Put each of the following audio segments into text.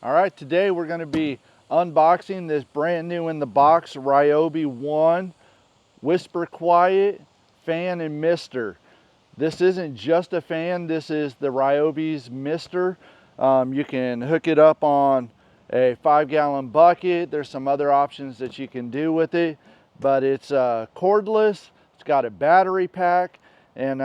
All right, today we're going to be unboxing this brand new in the box RYOBI 1 Whisper Quiet fan and mister. This isn't just a fan, this is the RYOBI's mister. You can hook it up on a 5-gallon bucket. There's some other options that you can do with it, but it's cordless. It's got a battery pack, and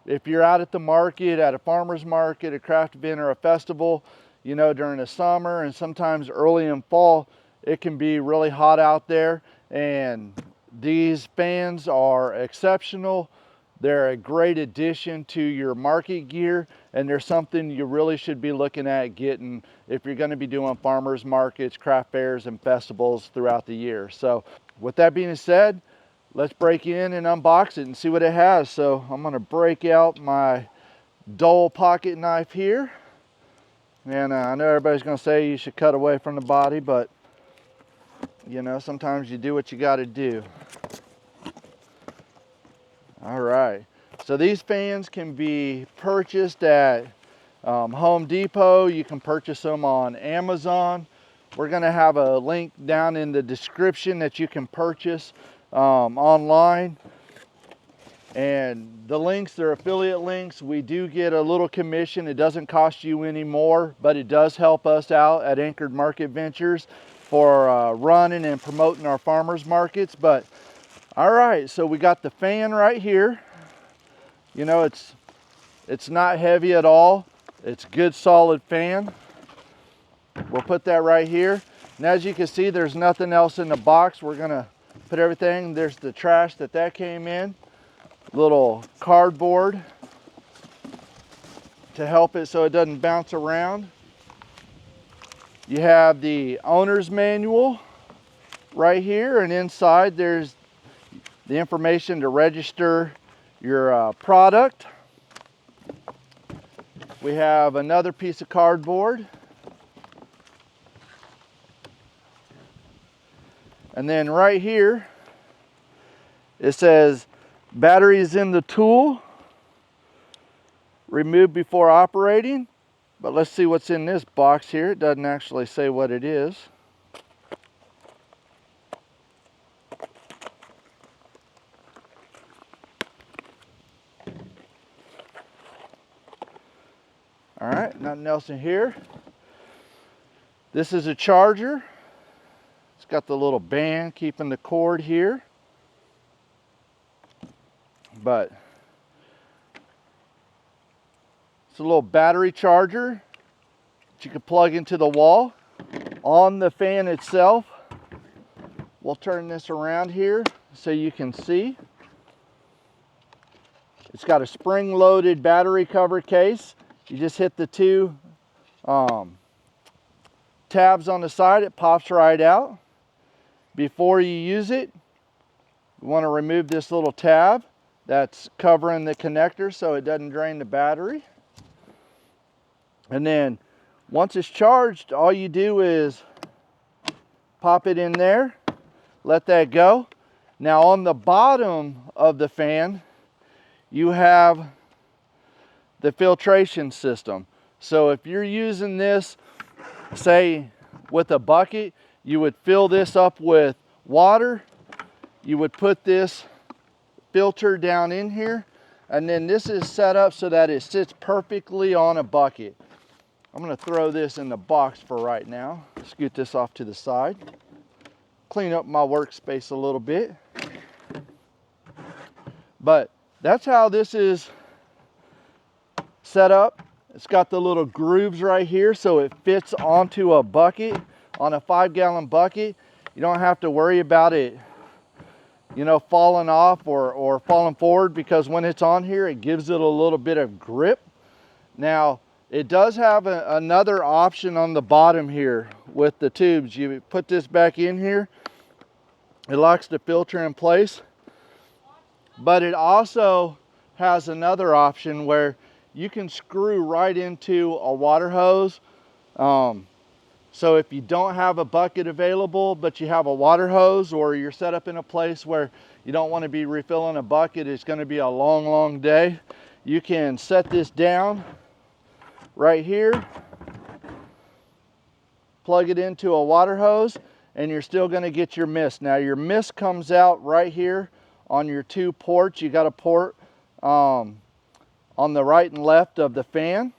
if you're out at the market, at a farmer's market, a craft event, or a festival, you know, during the summer and sometimes early in fall, it can be really hot out there, and these fans are exceptional. They're a great addition to your market gear, and they're something you really should be looking at getting if you're going to be doing farmers markets, craft fairs, and festivals throughout the year. So with that being said, let's break in and unbox it and see what it has. So I'm going to break out my dull pocket knife here. And I know everybody's going to say you should cut away from the body, but you know, sometimes you do what you got to do. All right, so these fans can be purchased at Home Depot. You can purchase them on Amazon. We're going to have a link down in the description that you can purchase online. And the links, they're affiliate links. We do get a little commission. It doesn't cost you any more, but it does help us out at Anchored Market Ventures for running and promoting our farmers markets. But all right, so we got the fan right here. You know, it's not heavy at all. It's a good solid fan. We'll put that right here. And as you can see, there's nothing else in the box. We're gonna put everything. There's the trash that came in. Little cardboard to help it so it doesn't bounce around. You have the owner's manual right here, and inside there's the information to register your product. We have another piece of cardboard. And then right here, it says, batteries in the tool, remove before operating. But let's see what's in this box here. It doesn't actually say what it is. All right, nothing else in here. This is a charger. It's got the little band keeping the cord here. But it's a little battery charger that you can plug into the wall. On the fan itself, we'll turn this around here so you can see. It's got a spring-loaded battery cover case. You just hit the two tabs on the side, it pops right out. Before you use it, you want to remove this little tab that's covering the connector so it doesn't drain the battery. And then once it's charged, all you do is pop it in there, let that go. Now on the bottom of the fan, you have the filtration system. So if you're using this, say with a bucket, you would fill this up with water. You would put this filter down in here, and then this is set up so that it sits perfectly on a bucket. I'm going to throw this in the box for right now. Scoot this off to the side. Clean up my workspace a little bit. But that's how this is set up. It's got the little grooves right here so it fits onto a bucket, on a 5-gallon bucket. You don't have to worry about it, you know, falling off or falling forward, because when it's on here, it gives it a little bit of grip. Now, it does have another option on the bottom here with the tubes. You put this back in here, it locks the filter in place, but it also has another option where you can screw right into a water hose. So if you don't have a bucket available, but you have a water hose, or you're set up in a place where you don't want to be refilling a bucket, it's going to be a long, long day, you can set this down right here, plug it into a water hose, and you're still going to get your mist. Now your mist comes out right here on your two ports. You got a port on the right and left of the fan.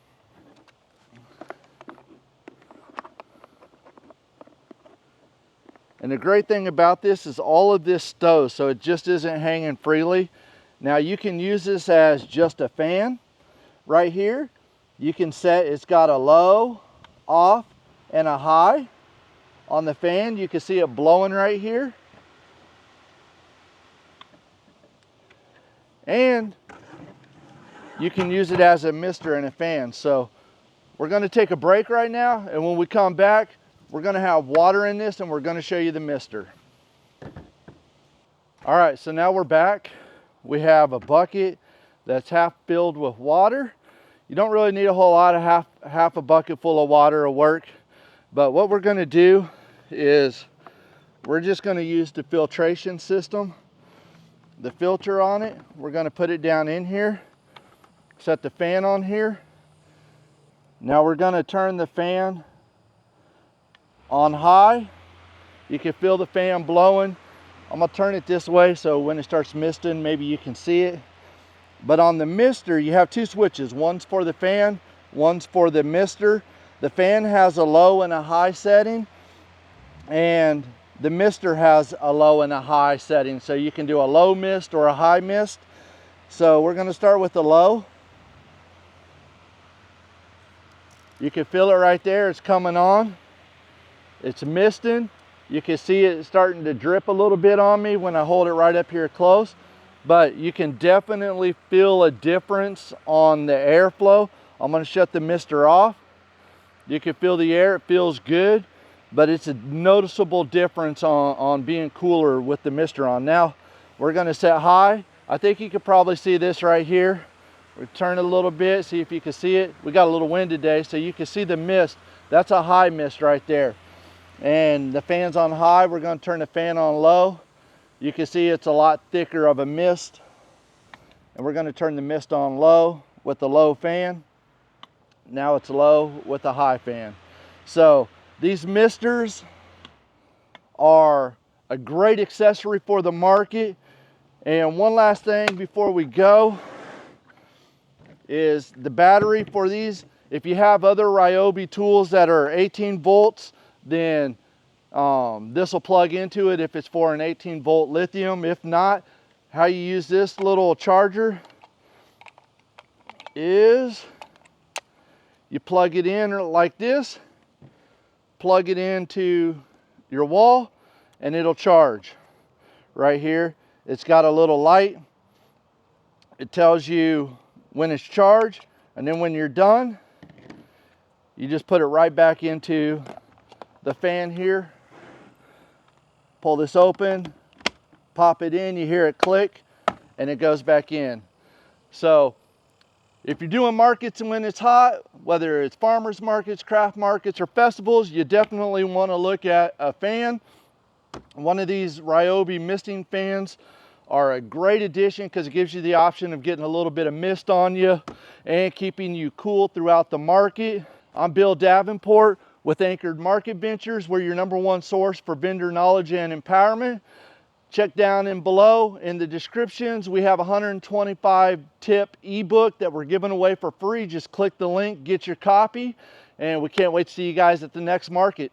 And the great thing about this is all of this stows, so it just isn't hanging freely. Now you can use this as just a fan right here. You can set, it's got a low, off, and a high. On the fan, you can see it blowing right here. And you can use it as a mister and a fan. So we're going to take a break right now, and when we come back, we're going to have water in this and we're going to show you the mister. All right, so now we're back. We have a bucket that's half filled with water. You don't really need a whole lot of half a bucket full of water will work. But what we're going to do is we're just going to use the filtration system, the filter on it. We're going to put it down in here, set the fan on here. Now we're going to turn the fan on high. You can feel the fan blowing. I'm going to turn it this way so when it starts misting, maybe you can see it. But on the mister, you have two switches. One's for the fan, one's for the mister. The fan has a low and a high setting, and the mister has a low and a high setting. So you can do a low mist or a high mist. So we're going to start with the low. You can feel it right there. It's coming on. It's misting. You can see it starting to drip a little bit on me when I hold it right up here close. But you can definitely feel a difference on the airflow. I'm going to shut the mister off. You can feel the air, it feels good, but it's a noticeable difference on being cooler with the mister on. Now we're going to set high. I think you could probably see this right here. We turn it a little bit, see if you can see it. We got a little wind today, so you can see the mist. That's a high mist right there. And the fan's on high. We're going to turn the fan on low. You can see it's a lot thicker of a mist. And we're going to turn the mist on low with the low fan. Now it's low with a high fan. So these misters are a great accessory for the market. And one last thing before we go is the battery for these. If you have other RYOBI tools that are 18 volts, then this will plug into it if it's for an 18 volt lithium. If not, how you use this little charger is you plug it in like this, plug it into your wall, and it'll charge. Right here, it's got a little light. It tells you when it's charged, and then when you're done, you just put it right back into the fan here. Pull this open, pop it in, you hear it click, and it goes back in. So if you're doing markets and when it's hot, whether it's farmers markets, craft markets, or festivals, you definitely want to look at a fan. One of these RYOBI misting fans are a great addition because it gives you the option of getting a little bit of mist on you and keeping you cool throughout the market. I'm Bill Davenport with Anchored Market Ventures. We're your #1 source for vendor knowledge and empowerment. Check down in below in the descriptions. We have a 125 tip ebook that we're giving away for free. Just click the link, get your copy, and we can't wait to see you guys at the next market.